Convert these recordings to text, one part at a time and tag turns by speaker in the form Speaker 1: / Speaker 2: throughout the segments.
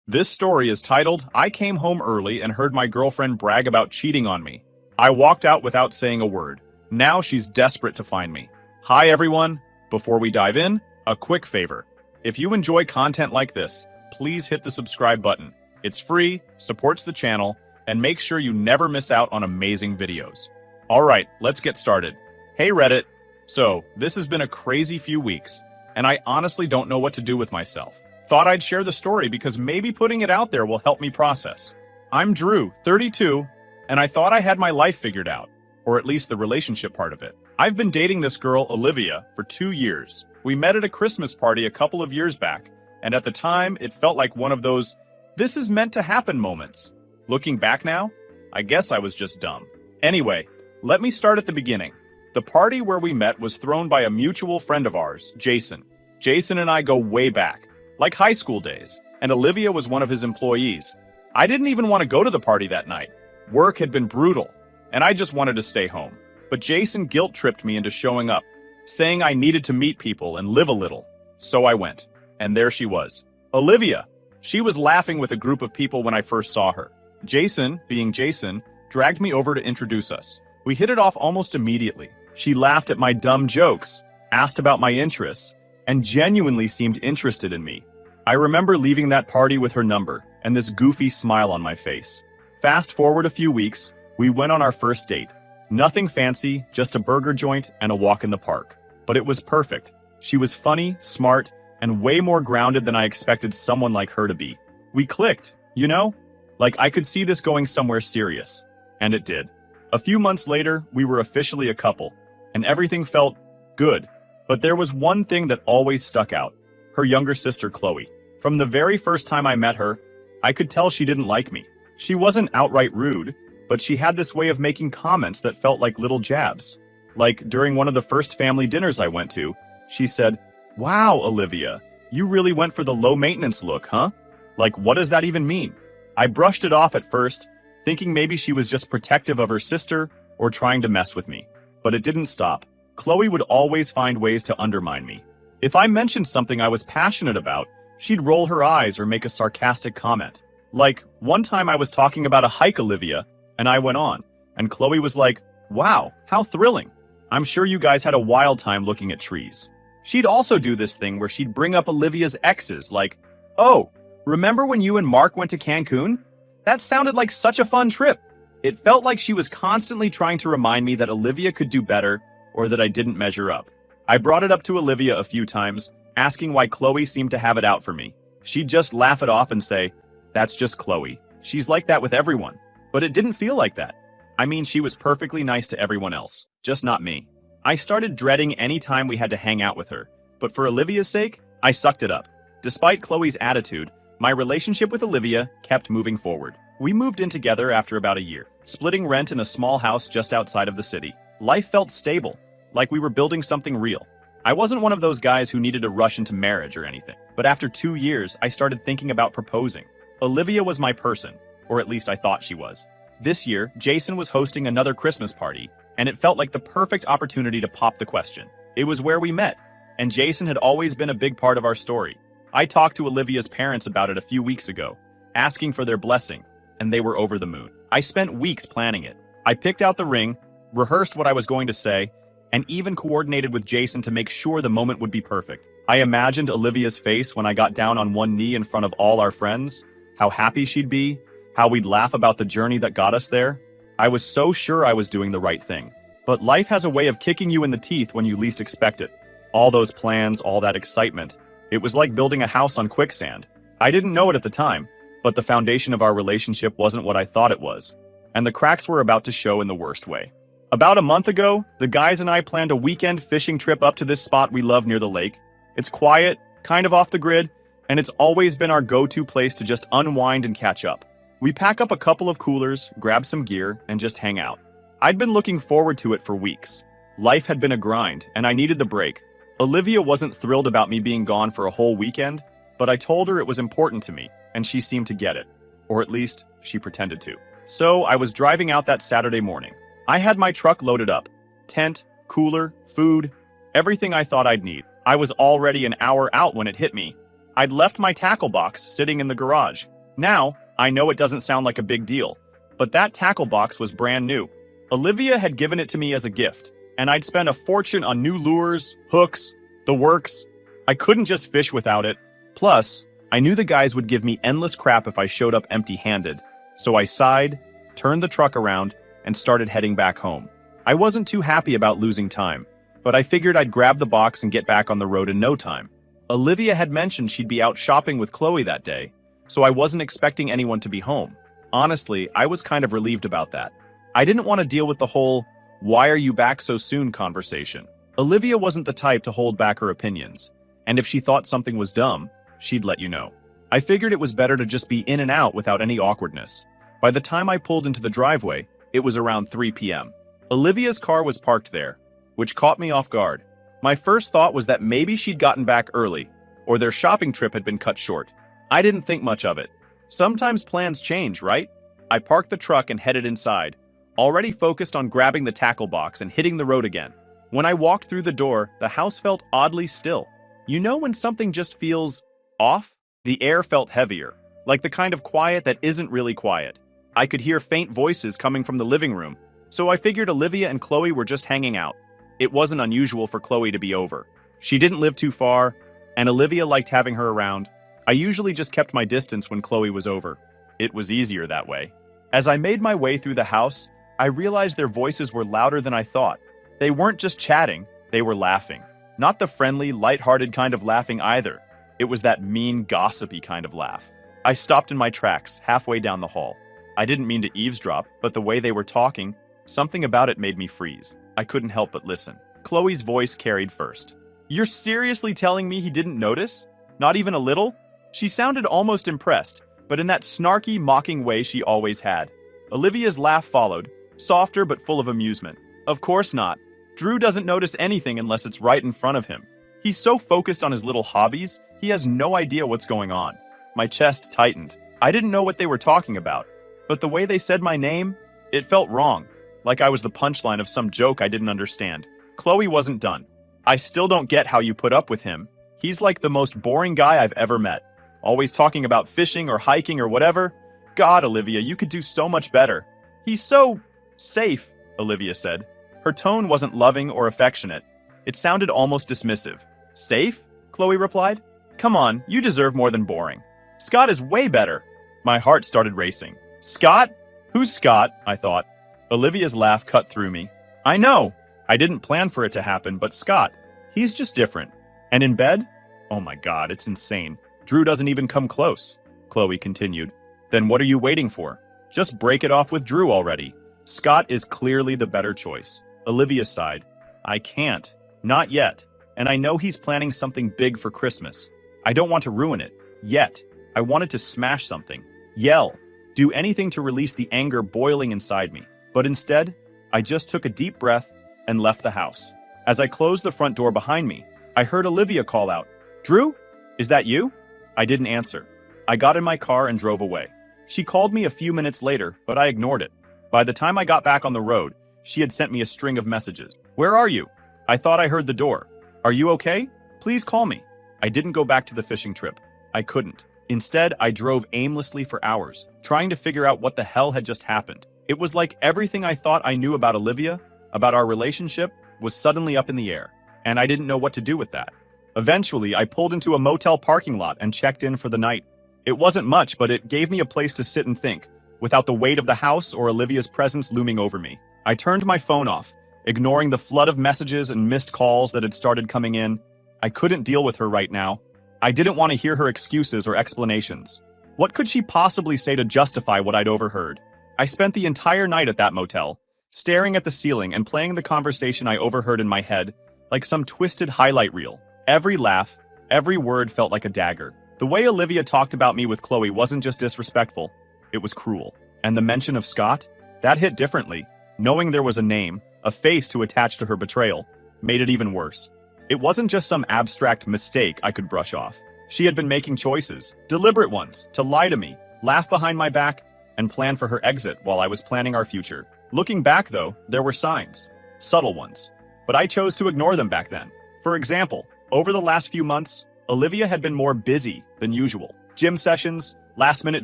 Speaker 1: This story is titled, I Came Home Early and Heard My Girlfriend Brag About Cheating on Me. I walked out without saying a word. Now she's desperate to find me. Hi everyone. Before we dive in, a quick favor. If you enjoy content like this, please hit the subscribe button. It's free, supports the channel, and make sure you never miss out on amazing videos. Alright, let's get started. Hey Reddit. So, this has been a crazy few weeks, and I honestly don't know what to do with myself. Thought I'd share the story because maybe putting it out there will help me process. I'm Drew, 32, and I thought I had my life figured out, or at least the relationship part of it. I've been dating this girl, Olivia, for 2 years. We met at a Christmas party a couple of years back, and at the time, it felt like one of those, this is meant to happen moments. Looking back now, I guess I was just dumb. Anyway, let me start at the beginning. The party where we met was thrown by a mutual friend of ours, Jason. Jason and I go way back, like high school days, and Olivia was one of his employees. I didn't even want to go to the party that night. Work had been brutal, and I just wanted to stay home. But Jason guilt-tripped me into showing up, saying I needed to meet people and live a little. So I went, and there she was. Olivia! She was laughing with a group of people when I first saw her. Jason, being Jason, dragged me over to introduce us. We hit it off almost immediately. She laughed at my dumb jokes, asked about my interests, and genuinely seemed interested in me. I remember leaving that party with her number and this goofy smile on my face. Fast forward a few weeks, we went on our first date. Nothing fancy, just a burger joint and a walk in the park. But it was perfect. She was funny, smart, and way more grounded than I expected someone like her to be. We clicked, you know? Like I could see this going somewhere serious. And it did. A few months later, we were officially a couple, and everything felt good. But there was one thing that always stuck out. Her younger sister, Chloe. From the very first time I met her, I could tell she didn't like me. She wasn't outright rude, but she had this way of making comments that felt like little jabs. Like during one of the first family dinners I went to, she said, "Wow, Olivia, you really went for the low-maintenance look, huh?" Like, what does that even mean? I brushed it off at first, thinking maybe she was just protective of her sister or trying to mess with me. But it didn't stop. Chloe would always find ways to undermine me. If I mentioned something I was passionate about, she'd roll her eyes or make a sarcastic comment. Like, one time I was talking about a hike, Olivia, and I went on, and Chloe was like, "Wow, how thrilling. I'm sure you guys had a wild time looking at trees." She'd also do this thing where she'd bring up Olivia's exes, like, "Oh, remember when you and Mark went to Cancun? That sounded like such a fun trip." It felt like she was constantly trying to remind me that Olivia could do better, or that I didn't measure up. I brought it up to Olivia a few times, asking why Chloe seemed to have it out for me. She'd just laugh it off and say, "That's just Chloe. She's like that with everyone." But it didn't feel like that. I mean, she was perfectly nice to everyone else, just not me. I started dreading any time we had to hang out with her, but for Olivia's sake, I sucked it up. Despite Chloe's attitude, my relationship with Olivia kept moving forward. We moved in together after about a year, splitting rent in a small house just outside of the city. Life felt stable, like we were building something real. I wasn't one of those guys who needed to rush into marriage or anything, but after 2 years, I started thinking about proposing. Olivia was my person, or at least I thought she was. This year, Jason was hosting another Christmas party, and it felt like the perfect opportunity to pop the question. It was where we met, and Jason had always been a big part of our story. I talked to Olivia's parents about it a few weeks ago, asking for their blessing, and they were over the moon. I spent weeks planning it. I picked out the ring, rehearsed what I was going to say, and even coordinated with Jason to make sure the moment would be perfect. I imagined Olivia's face when I got down on one knee in front of all our friends, how happy she'd be, how we'd laugh about the journey that got us there. I was so sure I was doing the right thing. But life has a way of kicking you in the teeth when you least expect it. All those plans, all that excitement. It was like building a house on quicksand. I didn't know it at the time, but the foundation of our relationship wasn't what I thought it was. And the cracks were about to show in the worst way. About a month ago, the guys and I planned a weekend fishing trip up to this spot we love near the lake. It's quiet, kind of off the grid, and it's always been our go-to place to just unwind and catch up. We pack up a couple of coolers, grab some gear, and just hang out. I'd been looking forward to it for weeks. Life had been a grind, and I needed the break. Olivia wasn't thrilled about me being gone for a whole weekend, but I told her it was important to me, and she seemed to get it. Or at least, she pretended to. So, I was driving out that Saturday morning. I had my truck loaded up. Tent, cooler, food, everything I thought I'd need. I was already an hour out when it hit me. I'd left my tackle box sitting in the garage. Now, I know it doesn't sound like a big deal, but that tackle box was brand new. Olivia had given it to me as a gift, and I'd spent a fortune on new lures, hooks, the works. I couldn't just fish without it. Plus, I knew the guys would give me endless crap if I showed up empty-handed. So I sighed, turned the truck around, and started heading back home. I wasn't too happy about losing time, but I figured I'd grab the box and get back on the road in no time. Olivia had mentioned she'd be out shopping with Chloe that day, so I wasn't expecting anyone to be home. Honestly, I was kind of relieved about that. I didn't want to deal with the whole, "why are you back so soon" conversation. Olivia wasn't the type to hold back her opinions, and if she thought something was dumb, she'd let you know. I figured it was better to just be in and out without any awkwardness. By the time I pulled into the driveway, it was around 3 p.m. Olivia's car was parked there, which caught me off guard. My first thought was that maybe she'd gotten back early, or their shopping trip had been cut short. I didn't think much of it. Sometimes plans change, right? I parked the truck and headed inside, already focused on grabbing the tackle box and hitting the road again. When I walked through the door, the house felt oddly still. You know when something just feels off? The air felt heavier, like the kind of quiet that isn't really quiet. I could hear faint voices coming from the living room, so I figured Olivia and Chloe were just hanging out. It wasn't unusual for Chloe to be over. She didn't live too far, and Olivia liked having her around. I usually just kept my distance when Chloe was over. It was easier that way. As I made my way through the house, I realized their voices were louder than I thought. They weren't just chatting, they were laughing. Not the friendly, light-hearted kind of laughing either. It was that mean, gossipy kind of laugh. I stopped in my tracks, halfway down the hall. I didn't mean to eavesdrop, but the way they were talking, something about it made me freeze. I couldn't help but listen. Chloe's voice carried first. "You're seriously telling me he didn't notice? Not even a little?" She sounded almost impressed, but in that snarky, mocking way she always had. Olivia's laugh followed, softer but full of amusement. "Of course not. Drew doesn't notice anything unless it's right in front of him. He's so focused on his little hobbies, he has no idea what's going on." My chest tightened. I didn't know what they were talking about, but the way they said my name, it felt wrong, like I was the punchline of some joke I didn't understand. Chloe wasn't done. "I still don't get how you put up with him. He's like the most boring guy I've ever met. Always talking about fishing or hiking or whatever. God, Olivia, you could do so much better." "He's so safe," Olivia said. Her tone wasn't loving or affectionate. It sounded almost dismissive. "Safe?" Chloe replied. "Come on, you deserve more than boring. Scott is way better." My heart started racing. "Scott? Who's Scott?" I thought. Olivia's laugh cut through me. "I know. I didn't plan for it to happen, but Scott, he's just different. And in bed? Oh my God, it's insane. Drew doesn't even come close," Chloe continued. "Then what are you waiting for? Just break it off with Drew already. Scott is clearly the better choice." Olivia sighed. "I can't. Not yet. And I know he's planning something big for Christmas. I don't want to ruin it. Yet. I wanted to smash something. Yell. Do anything to release the anger boiling inside me. But instead, I just took a deep breath and left the house. As I closed the front door behind me, I heard Olivia call out, "Drew? Is that you?" I didn't answer. I got in my car and drove away. She called me a few minutes later, but I ignored it. By the time I got back on the road, she had sent me a string of messages. "Where are you? I thought I heard the door. Are you okay? Please call me." I didn't go back to the fishing trip. I couldn't. Instead, I drove aimlessly for hours, trying to figure out what the hell had just happened. It was like everything I thought I knew about Olivia, about our relationship, was suddenly up in the air, and I didn't know what to do with that. Eventually, I pulled into a motel parking lot and checked in for the night. It wasn't much, but it gave me a place to sit and think, without the weight of the house or Olivia's presence looming over me. I turned my phone off, ignoring the flood of messages and missed calls that had started coming in. I couldn't deal with her right now. I didn't want to hear her excuses or explanations. What could she possibly say to justify what I'd overheard? I spent the entire night at that motel, staring at the ceiling and playing the conversation I overheard in my head, like some twisted highlight reel. Every laugh, every word felt like a dagger. The way Olivia talked about me with Chloe wasn't just disrespectful, it was cruel. And the mention of Scott? That hit differently. Knowing there was a name, a face to attach to her betrayal, made it even worse. It wasn't just some abstract mistake I could brush off. She had been making choices, deliberate ones, to lie to me, laugh behind my back, and plan for her exit while I was planning our future. Looking back, though, there were signs. Subtle ones. But I chose to ignore them back then. For example, over the last few months, Olivia had been more busy than usual. Gym sessions, last-minute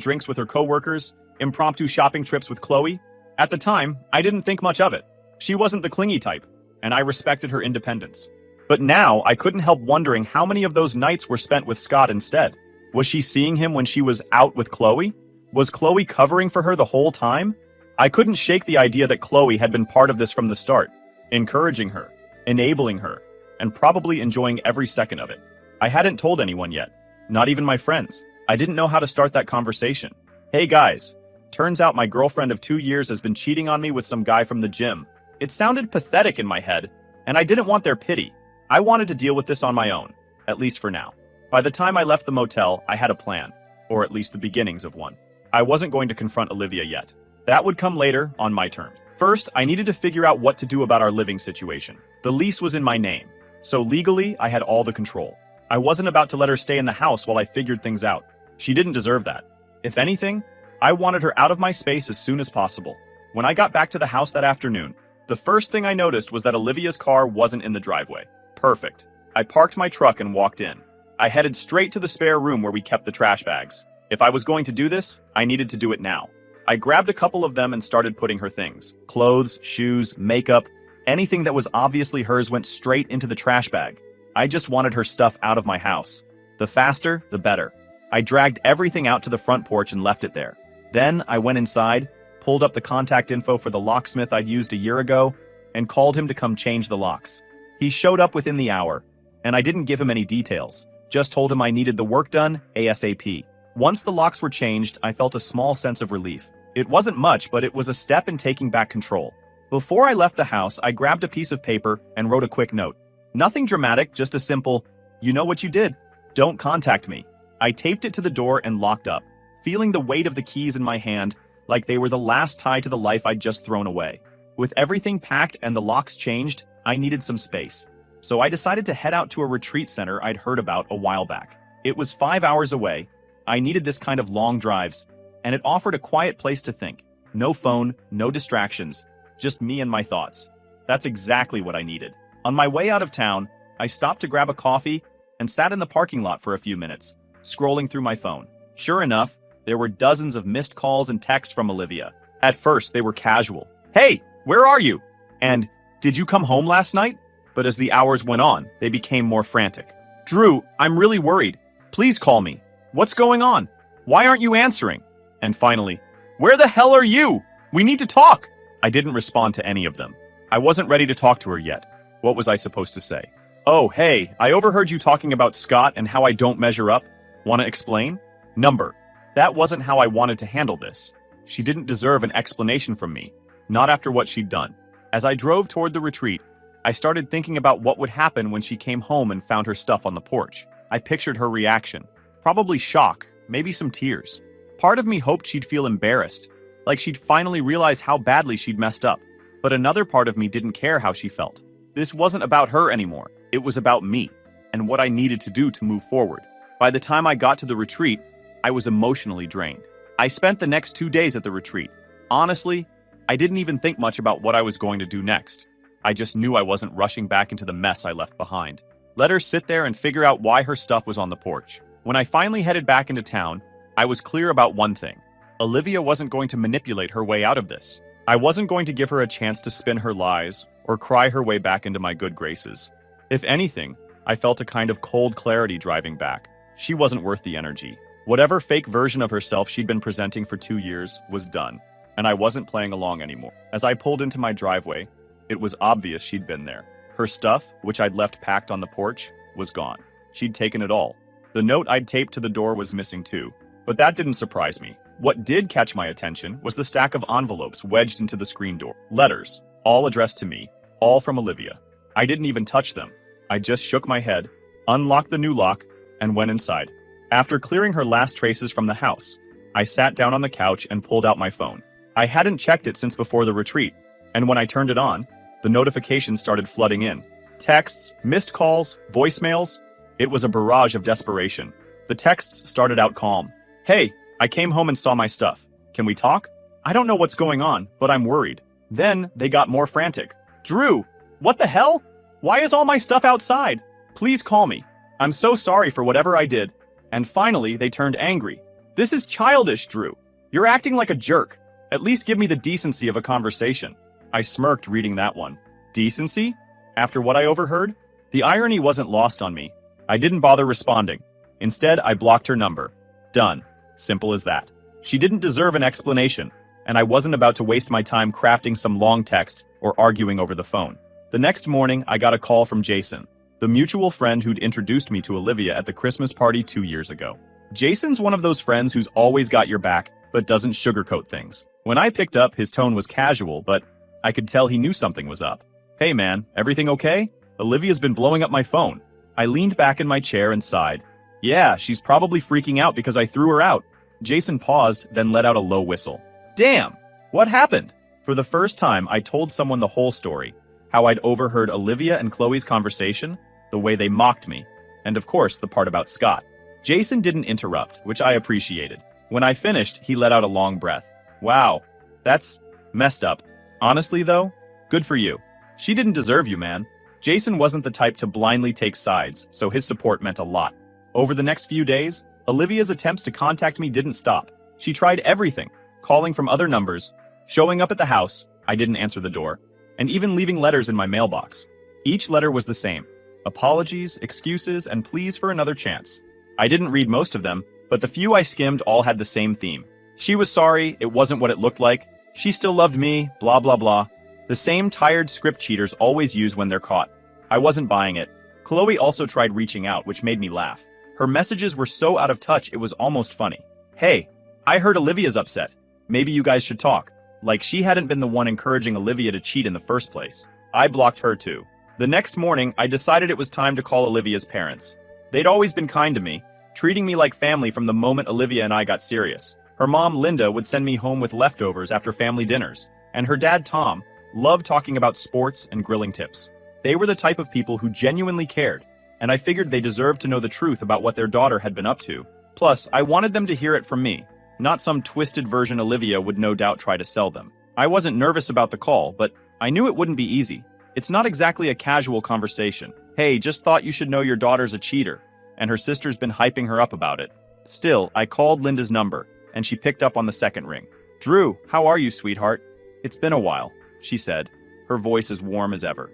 Speaker 1: drinks with her coworkers, impromptu shopping trips with Chloe. At the time, I didn't think much of it. She wasn't the clingy type, and I respected her independence. But now, I couldn't help wondering how many of those nights were spent with Scott instead. Was she seeing him when she was out with Chloe? Was Chloe covering for her the whole time? I couldn't shake the idea that Chloe had been part of this from the start, encouraging her, enabling her, and probably enjoying every second of it. I hadn't told anyone yet, not even my friends. I didn't know how to start that conversation. Hey guys, turns out my girlfriend of 2 years has been cheating on me with some guy from the gym. It sounded pathetic in my head, and I didn't want their pity. I wanted to deal with this on my own, at least for now. By the time I left the motel, I had a plan, or at least the beginnings of one. I wasn't going to confront Olivia yet. That would come later, on my terms. First, I needed to figure out what to do about our living situation. The lease was in my name, so legally, I had all the control. I wasn't about to let her stay in the house while I figured things out. She didn't deserve that. If anything, I wanted her out of my space as soon as possible. When I got back to the house that afternoon, the first thing I noticed was that Olivia's car wasn't in the driveway. Perfect. I parked my truck and walked in. I headed straight to the spare room where we kept the trash bags. If I was going to do this, I needed to do it now. I grabbed a couple of them and started putting her things. Clothes, shoes, makeup, anything that was obviously hers went straight into the trash bag. I just wanted her stuff out of my house. The faster, the better. I dragged everything out to the front porch and left it there. Then I went inside, pulled up the contact info for the locksmith I'd used a year ago, and called him to come change the locks. He showed up within the hour, and I didn't give him any details, just told him I needed the work done ASAP. Once the locks were changed, I felt a small sense of relief. It wasn't much, but it was a step in taking back control. Before I left the house, I grabbed a piece of paper and wrote a quick note. Nothing dramatic, just a simple, "You know what you did. Don't contact me." I taped it to the door and locked up, feeling the weight of the keys in my hand like they were the last tie to the life I'd just thrown away. With everything packed and the locks changed, I needed some space. So I decided to head out to a retreat center I'd heard about a while back. It was 5 hours away. I needed this kind of long drives, and it offered a quiet place to think. No phone, no distractions, just me and my thoughts. That's exactly what I needed. On my way out of town, I stopped to grab a coffee and sat in the parking lot for a few minutes, scrolling through my phone. Sure enough, there were dozens of missed calls and texts from Olivia. At first, they were casual. "Hey, where are you?" And "Did you come home last night?" But as the hours went on, they became more frantic. "Drew, I'm really worried. Please call me. What's going on? Why aren't you answering?" And finally, "Where the hell are you? We need to talk." I didn't respond to any of them. I wasn't ready to talk to her yet. What was I supposed to say? "Oh, hey, I overheard you talking about Scott and how I don't measure up. Want to explain?" Number. That wasn't how I wanted to handle this. She didn't deserve an explanation from me, not after what she'd done. As I drove toward the retreat, I started thinking about what would happen when she came home and found her stuff on the porch. I pictured her reaction. Probably shock, maybe some tears. Part of me hoped she'd feel embarrassed, like she'd finally realize how badly she'd messed up. But another part of me didn't care how she felt. This wasn't about her anymore. It was about me, and what I needed to do to move forward. By the time I got to the retreat, I was emotionally drained. I spent the next 2 days at the retreat. Honestly, I didn't even think much about what I was going to do next. I just knew I wasn't rushing back into the mess I left behind. Let her sit there and figure out why her stuff was on the porch. When I finally headed back into town, I was clear about one thing. Olivia wasn't going to manipulate her way out of this. I wasn't going to give her a chance to spin her lies or cry her way back into my good graces. If anything, I felt a kind of cold clarity driving back. She wasn't worth the energy. Whatever fake version of herself she'd been presenting for 2 years was done, and I wasn't playing along anymore. As I pulled into my driveway, it was obvious she'd been there. Her stuff, which I'd left packed on the porch, was gone. She'd taken it all. The note I'd taped to the door was missing too, but that didn't surprise me. What did catch my attention was the stack of envelopes wedged into the screen door. Letters, all addressed to me, all from Olivia. I didn't even touch them. I just shook my head, unlocked the new lock, and went inside. After clearing her last traces from the house, I sat down on the couch and pulled out my phone. I hadn't checked it since before the retreat, and when I turned it on, the notifications started flooding in. Texts, missed calls, voicemails. It was a barrage of desperation. The texts started out calm. "Hey, I came home and saw my stuff. Can we talk? I don't know what's going on, but I'm worried." Then they got more frantic. "Drew, what the hell? Why is all my stuff outside? Please call me. I'm so sorry for whatever I did." And finally, they turned angry. This is childish, Drew. You're acting like a jerk. At least give me the decency of a conversation. I smirked reading that one. Decency? After what I overheard? The irony wasn't lost on me. I didn't bother responding. Instead, I blocked her number. Done. Simple as that. She didn't deserve an explanation, and I wasn't about to waste my time crafting some long text or arguing over the phone. The next morning, I got a call from Jason, the mutual friend who'd introduced me to Olivia at the Christmas party 2 years ago. Jason's one of those friends who's always got your back, but doesn't sugarcoat things. When I picked up, his tone was casual, but I could tell he knew something was up. Hey man, everything okay? Olivia's been blowing up my phone. I leaned back in my chair and sighed. Yeah, she's probably freaking out because I threw her out. Jason paused, then let out a low whistle. Damn! What happened? For the first time, I told someone the whole story. How I'd overheard Olivia and Chloe's conversation, the way they mocked me, and of course, the part about Scott. Jason didn't interrupt, which I appreciated. When I finished, he let out a long breath. Wow, that's messed up. Honestly, though, good for you. She didn't deserve you, man. Jason wasn't the type to blindly take sides, so his support meant a lot. Over the next few days, Olivia's attempts to contact me didn't stop. She tried everything, calling from other numbers, showing up at the house, I didn't answer the door, and even leaving letters in my mailbox. Each letter was the same. Apologies, excuses, and pleas for another chance. I didn't read most of them, but the few I skimmed all had the same theme. She was sorry, it wasn't what it looked like. She still loved me, blah blah blah. The same tired script cheaters always use when they're caught. I wasn't buying it. Chloe also tried reaching out, which made me laugh. Her messages were so out of touch it was almost funny. Hey, I heard Olivia's upset. Maybe you guys should talk. Like she hadn't been the one encouraging Olivia to cheat in the first place. I blocked her too. The next morning, I decided it was time to call Olivia's parents. They'd always been kind to me, treating me like family from the moment Olivia and I got serious. Her mom, Linda, would send me home with leftovers after family dinners, and her dad, Tom, loved talking about sports and grilling tips. They were the type of people who genuinely cared, and I figured they deserved to know the truth about what their daughter had been up to. Plus, I wanted them to hear it from me, not some twisted version Olivia would no doubt try to sell them. I wasn't nervous about the call, but I knew it wouldn't be easy. It's not exactly a casual conversation. Hey, just thought you should know your daughter's a cheater, and her sister's been hyping her up about it. Still, I called Linda's number, and she picked up on the second ring. Drew, how are you, sweetheart? It's been a while, she said, her voice as warm as ever.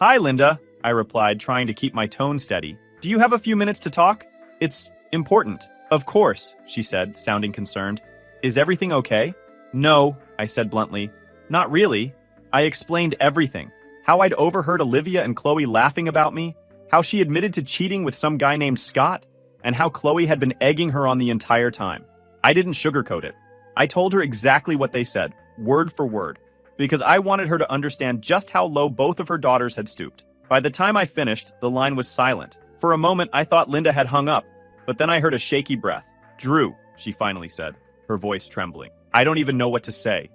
Speaker 1: Hi, Linda, I replied, trying to keep my tone steady. Do you have a few minutes to talk? It's important. Of course, she said, sounding concerned. Is everything okay? No, I said bluntly. Not really. I explained everything. How I'd overheard Olivia and Chloe laughing about me, how she admitted to cheating with some guy named Scott, and how Chloe had been egging her on the entire time. I didn't sugarcoat it. I told her exactly what they said, word for word, because I wanted her to understand just how low both of her daughters had stooped. By the time I finished, the line was silent. For a moment, I thought Linda had hung up, but then I heard a shaky breath. Drew, she finally said, her voice trembling. I don't even know what to say.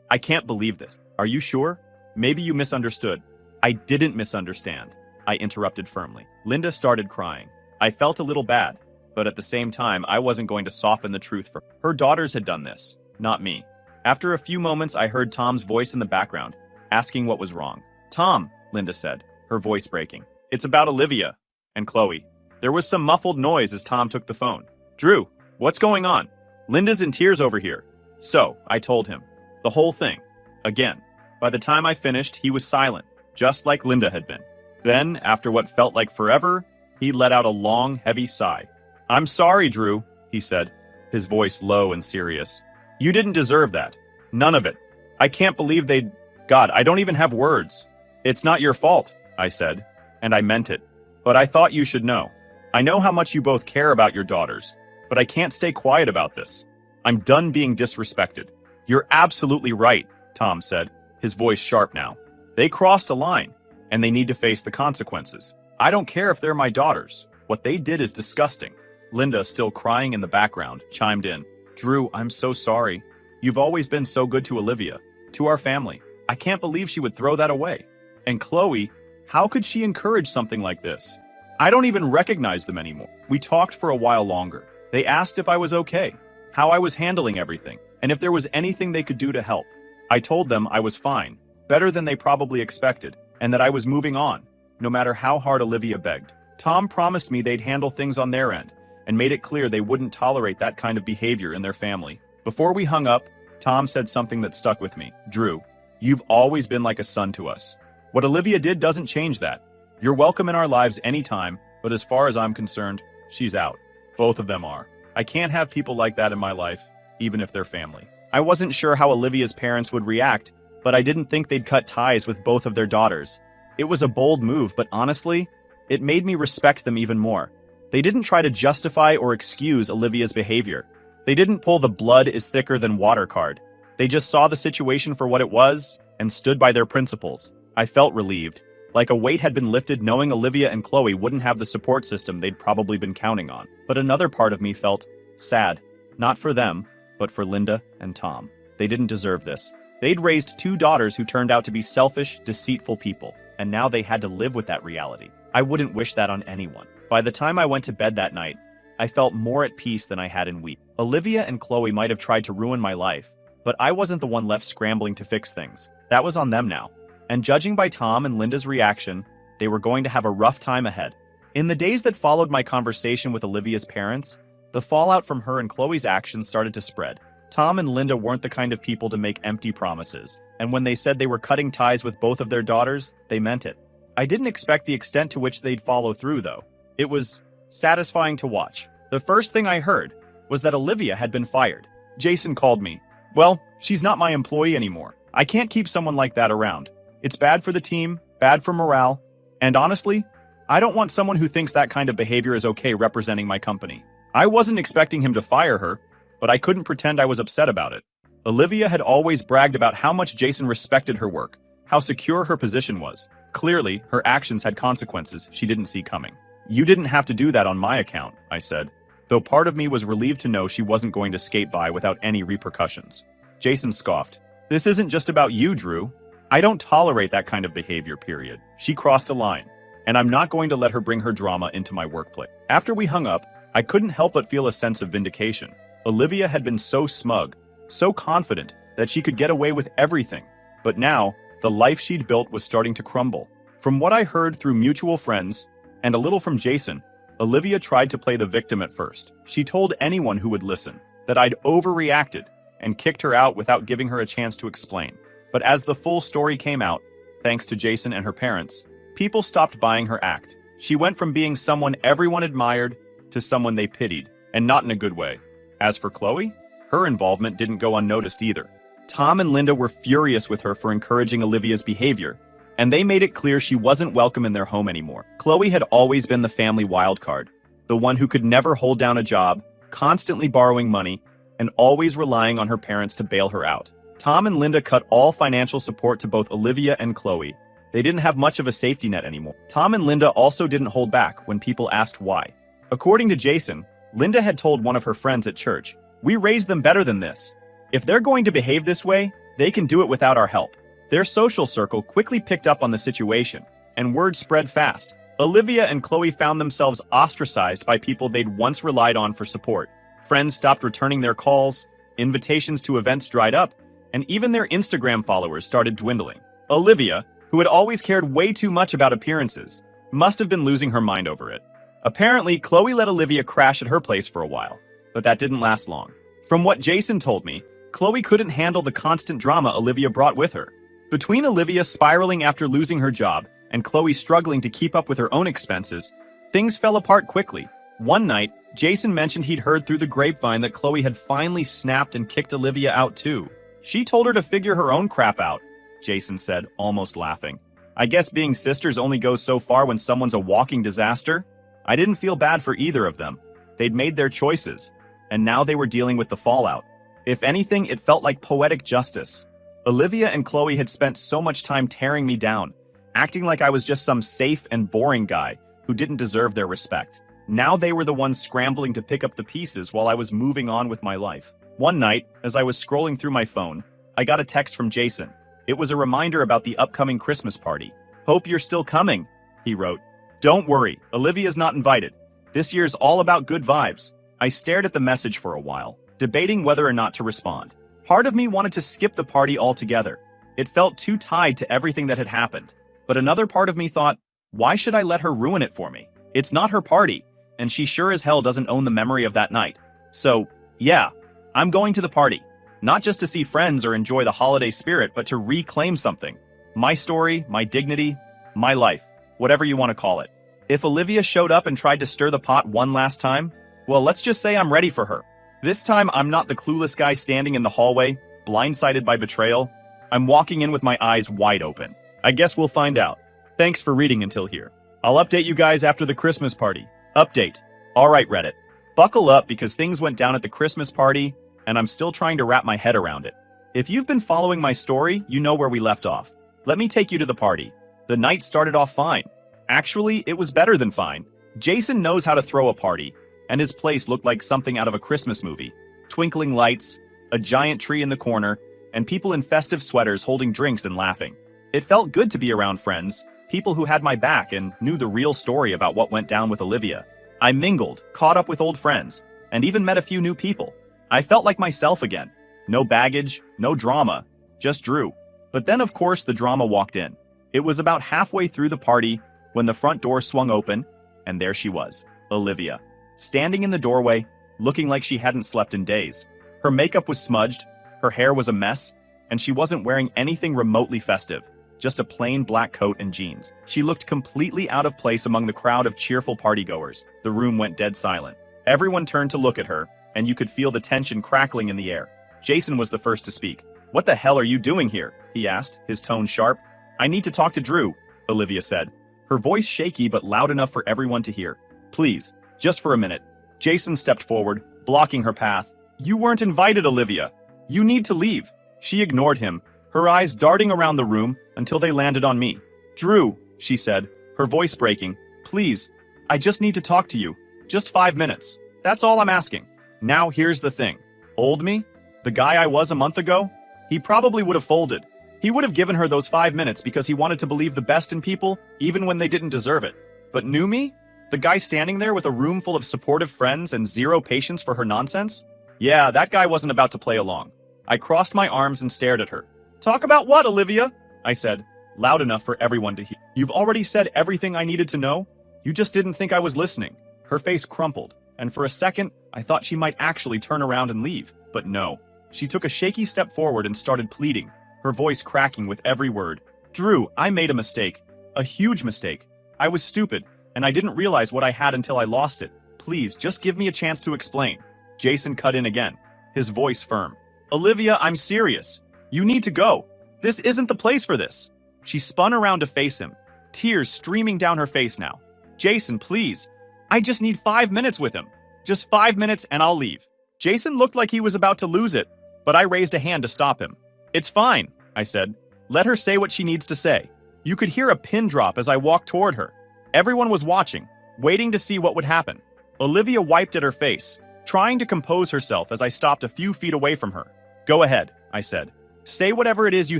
Speaker 1: I can't believe this. Are you sure? Maybe you misunderstood. I didn't misunderstand, I interrupted firmly. Linda started crying. I felt a little bad, but at the same time, I wasn't going to soften the truth for her. Her daughters had done this, not me. After a few moments, I heard Tom's voice in the background, asking what was wrong. Tom, Linda said, her voice breaking. It's about Olivia and Chloe. There was some muffled noise as Tom took the phone. Drew, what's going on? Linda's in tears over here. So, I told him. The whole thing. Again. By the time I finished, he was silent, just like Linda had been. Then, after what felt like forever, he let out a long, heavy sigh. I'm sorry, Drew, he said, his voice low and serious. You didn't deserve that. None of it. I can't believe they'd... God, I don't even have words. It's not your fault, I said, and I meant it. But I thought you should know. I know how much you both care about your daughters, but I can't stay quiet about this. I'm done being disrespected. You're absolutely right, Tom said, his voice sharp now. They crossed a line, and they need to face the consequences. I don't care if they're my daughters. What they did is disgusting. Linda, still crying in the background, chimed in. Drew, I'm so sorry. You've always been so good to Olivia, to our family. I can't believe she would throw that away. And Chloe, how could she encourage something like this? I don't even recognize them anymore. We talked for a while longer. They asked if I was okay, how I was handling everything, and if there was anything they could do to help. I told them I was fine, better than they probably expected, and that I was moving on, no matter how hard Olivia begged. Tom promised me they'd handle things on their end, and made it clear they wouldn't tolerate that kind of behavior in their family. Before we hung up, Tom said something that stuck with me. Drew, you've always been like a son to us. What Olivia did doesn't change that. You're welcome in our lives anytime, but as far as I'm concerned, she's out. Both of them are. I can't have people like that in my life, even if they're family. I wasn't sure how Olivia's parents would react, but I didn't think they'd cut ties with both of their daughters. It was a bold move, but honestly, it made me respect them even more. They didn't try to justify or excuse Olivia's behavior. They didn't pull the blood is thicker than water card. They just saw the situation for what it was and stood by their principles. I felt relieved, like a weight had been lifted knowing Olivia and Chloe wouldn't have the support system they'd probably been counting on. But another part of me felt sad, not for them, but for Linda and Tom. They didn't deserve this. They'd raised two daughters who turned out to be selfish, deceitful people, and now they had to live with that reality. I wouldn't wish that on anyone. By the time I went to bed that night, I felt more at peace than I had in weeks. Olivia and Chloe might have tried to ruin my life, but I wasn't the one left scrambling to fix things. That was on them now. And judging by Tom and Linda's reaction, they were going to have a rough time ahead. In the days that followed my conversation with Olivia's parents, the fallout from her and Chloe's actions started to spread. Tom and Linda weren't the kind of people to make empty promises, and when they said they were cutting ties with both of their daughters, they meant it. I didn't expect the extent to which they'd follow through, though. It was satisfying to watch. The first thing I heard was that Olivia had been fired. Jason called me. Well, she's not my employee anymore. I can't keep someone like that around. It's bad for the team, bad for morale, and honestly, I don't want someone who thinks that kind of behavior is okay representing my company. I wasn't expecting him to fire her, but I couldn't pretend I was upset about it. Olivia had always bragged about how much Jason respected her work, how secure her position was. Clearly, her actions had consequences she didn't see coming. You didn't have to do that on my account, I said, though part of me was relieved to know she wasn't going to skate by without any repercussions. Jason scoffed. This isn't just about you, Drew. I don't tolerate that kind of behavior, period. She crossed a line, and I'm not going to let her bring her drama into my workplace. After we hung up, I couldn't help but feel a sense of vindication. Olivia had been so smug, so confident that she could get away with everything. But now, the life she'd built was starting to crumble. From what I heard through mutual friends, and a little from Jason, Olivia tried to play the victim at first. She told anyone who would listen that I'd overreacted and kicked her out without giving her a chance to explain. But as the full story came out, thanks to Jason and her parents, people stopped buying her act. She went from being someone everyone admired to someone they pitied, and not in a good way. As for Chloe, her involvement didn't go unnoticed either. Tom and Linda were furious with her for encouraging Olivia's behavior, and they made it clear she wasn't welcome in their home anymore. Chloe had always been the family wildcard, the one who could never hold down a job, constantly borrowing money, and always relying on her parents to bail her out. Tom and Linda cut all financial support to both Olivia and Chloe. They didn't have much of a safety net anymore. Tom and Linda also didn't hold back when people asked why. According to Jason, Linda had told one of her friends at church, "We raised them better than this. If they're going to behave this way, they can do it without our help." Their social circle quickly picked up on the situation, and word spread fast. Olivia and Chloe found themselves ostracized by people they'd once relied on for support. Friends stopped returning their calls, invitations to events dried up, and even their Instagram followers started dwindling. Olivia, who had always cared way too much about appearances, must have been losing her mind over it. Apparently, Chloe let Olivia crash at her place for a while, but that didn't last long. From what Jason told me, Chloe couldn't handle the constant drama Olivia brought with her. Between Olivia spiraling after losing her job and Chloe struggling to keep up with her own expenses, things fell apart quickly. One night, Jason mentioned he'd heard through the grapevine that Chloe had finally snapped and kicked Olivia out too. She told her to figure her own crap out, Jason said, almost laughing. I guess being sisters only goes so far when someone's a walking disaster. I didn't feel bad for either of them. They'd made their choices, and now they were dealing with the fallout. If anything, it felt like poetic justice. Olivia and Chloe had spent so much time tearing me down, acting like I was just some safe and boring guy who didn't deserve their respect. Now they were the ones scrambling to pick up the pieces while I was moving on with my life. One night, as I was scrolling through my phone, I got a text from Jason. It was a reminder about the upcoming Christmas party. "Hope you're still coming," he wrote. "Don't worry, Olivia's not invited. This year's all about good vibes." I stared at the message for a while, debating whether or not to respond. Part of me wanted to skip the party altogether. It felt too tied to everything that had happened. But another part of me thought, why should I let her ruin it for me? It's not her party, and she sure as hell doesn't own the memory of that night. So, yeah, I'm going to the party. Not just to see friends or enjoy the holiday spirit, but to reclaim something. My story, my dignity, my life, whatever you want to call it. If Olivia showed up and tried to stir the pot one last time, well, let's just say I'm ready for her. This time, I'm not the clueless guy standing in the hallway, blindsided by betrayal. I'm walking in with my eyes wide open. I guess we'll find out. Thanks for reading until here. I'll update you guys after the Christmas party. Update. All right, Reddit. Buckle up because things went down at the Christmas party, and I'm still trying to wrap my head around it. If you've been following my story, you know where we left off. Let me take you to the party. The night started off fine. Actually, it was better than fine. Jason knows how to throw a party, and his place looked like something out of a Christmas movie. Twinkling lights, a giant tree in the corner, and people in festive sweaters holding drinks and laughing. It felt good to be around friends, people who had my back and knew the real story about what went down with Olivia. I mingled, caught up with old friends, and even met a few new people. I felt like myself again. No baggage, no drama, just Drew. But then, of course, the drama walked in. It was about halfway through the party when the front door swung open, and there she was, Olivia, standing in the doorway, looking like she hadn't slept in days. Her makeup was smudged, her hair was a mess, and she wasn't wearing anything remotely festive, just a plain black coat and jeans. She looked completely out of place among the crowd of cheerful partygoers. The room went dead silent. Everyone turned to look at her, and you could feel the tension crackling in the air. Jason was the first to speak. "What the hell are you doing here?" he asked, his tone sharp. "I need to talk to Drew," Olivia said, her voice shaky but loud enough for everyone to hear. "Please, just for a minute." Jason stepped forward, blocking her path. "You weren't invited, Olivia. You need to leave." She ignored him, her eyes darting around the room until they landed on me. "Drew," she said, her voice breaking, "please, I just need to talk to you. Just 5 minutes. That's all I'm asking." Now here's the thing. Old me? The guy I was a month ago? He probably would have folded. He would have given her those 5 minutes because he wanted to believe the best in people, even when they didn't deserve it. But new me? The guy standing there with a room full of supportive friends and zero patience for her nonsense? Yeah, that guy wasn't about to play along. I crossed my arms and stared at her. "Talk about what, Olivia?" I said, loud enough for everyone to hear. "You've already said everything I needed to know? You just didn't think I was listening." Her face crumpled, and for a second, I thought she might actually turn around and leave. But no. She took a shaky step forward and started pleading, her voice cracking with every word. "Drew, I made a mistake. A huge mistake. I was stupid, and I didn't realize what I had until I lost it. Please, just give me a chance to explain." Jason cut in again, his voice firm. "Olivia, I'm serious. You need to go. This isn't the place for this." She spun around to face him, tears streaming down her face now. "Jason, please. I just need 5 minutes with him. Just 5 minutes and I'll leave." Jason looked like he was about to lose it, but I raised a hand to stop him. "It's fine," I said. "Let her say what she needs to say." You could hear a pin drop as I walked toward her. Everyone was watching, waiting to see what would happen. Olivia wiped at her face, trying to compose herself as I stopped a few feet away from her. "Go ahead," I said. "Say whatever it is you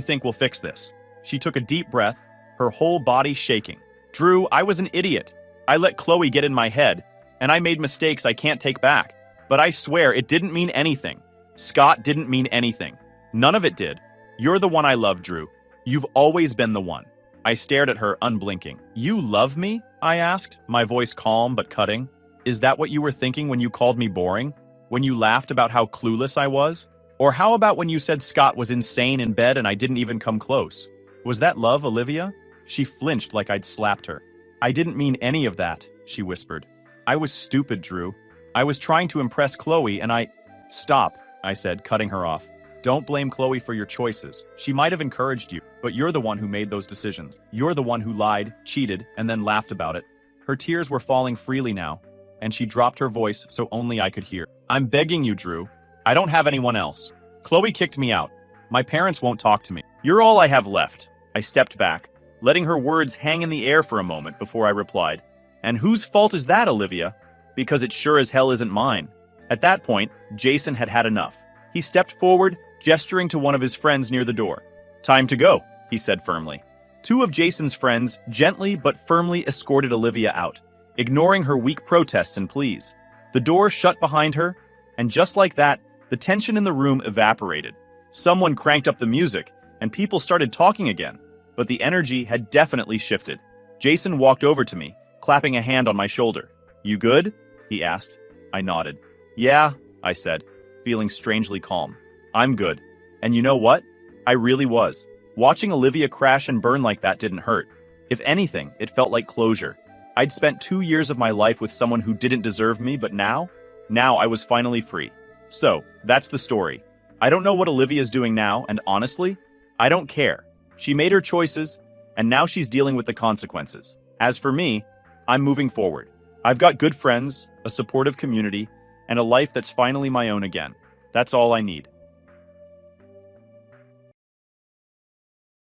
Speaker 1: think will fix this." She took a deep breath, her whole body shaking. "Drew, I was an idiot. I let Chloe get in my head, and I made mistakes I can't take back. But I swear it didn't mean anything. Scott didn't mean anything. None of it did. You're the one I love, Drew. You've always been the one." I stared at her, unblinking. "You love me?" I asked, my voice calm but cutting. "Is that what you were thinking when you called me boring? When you laughed about how clueless I was? Or how about when you said Scott was insane in bed and I didn't even come close? Was that love, Olivia?" She flinched like I'd slapped her. "I didn't mean any of that," she whispered. "I was stupid, Drew. I was trying to impress Chloe and I—" "Stop," I said, cutting her off. "Don't blame Chloe for your choices. She might have encouraged you, but you're the one who made those decisions. You're the one who lied, cheated, and then laughed about it." Her tears were falling freely now, and she dropped her voice so only I could hear. "I'm begging you, Drew. I don't have anyone else. Chloe kicked me out. My parents won't talk to me. You're all I have left." I stepped back, letting her words hang in the air for a moment before I replied. "And whose fault is that, Olivia? Because it sure as hell isn't mine." At that point, Jason had had enough. He stepped forward, gesturing to one of his friends near the door. "Time to go," he said firmly. Two of Jason's friends gently but firmly escorted Olivia out, ignoring her weak protests and pleas. The door shut behind her, and just like that, the tension in the room evaporated. Someone cranked up the music, and people started talking again, but the energy had definitely shifted. Jason walked over to me, clapping a hand on my shoulder. "You good?" he asked. I nodded. Yeah, I said, feeling strangely calm. I'm good. And you know what? I really was. Watching Olivia crash and burn like that didn't hurt. If anything, it felt like closure. I'd spent 2 years of my life with someone who didn't deserve me, but now I was finally free. So, that's the story. I don't know what Olivia's doing now, and honestly, I don't care. She made her choices, and now she's dealing with the consequences. As for me, I'm moving forward. I've got good friends, a supportive community, and a life that's finally my own again. That's all I need.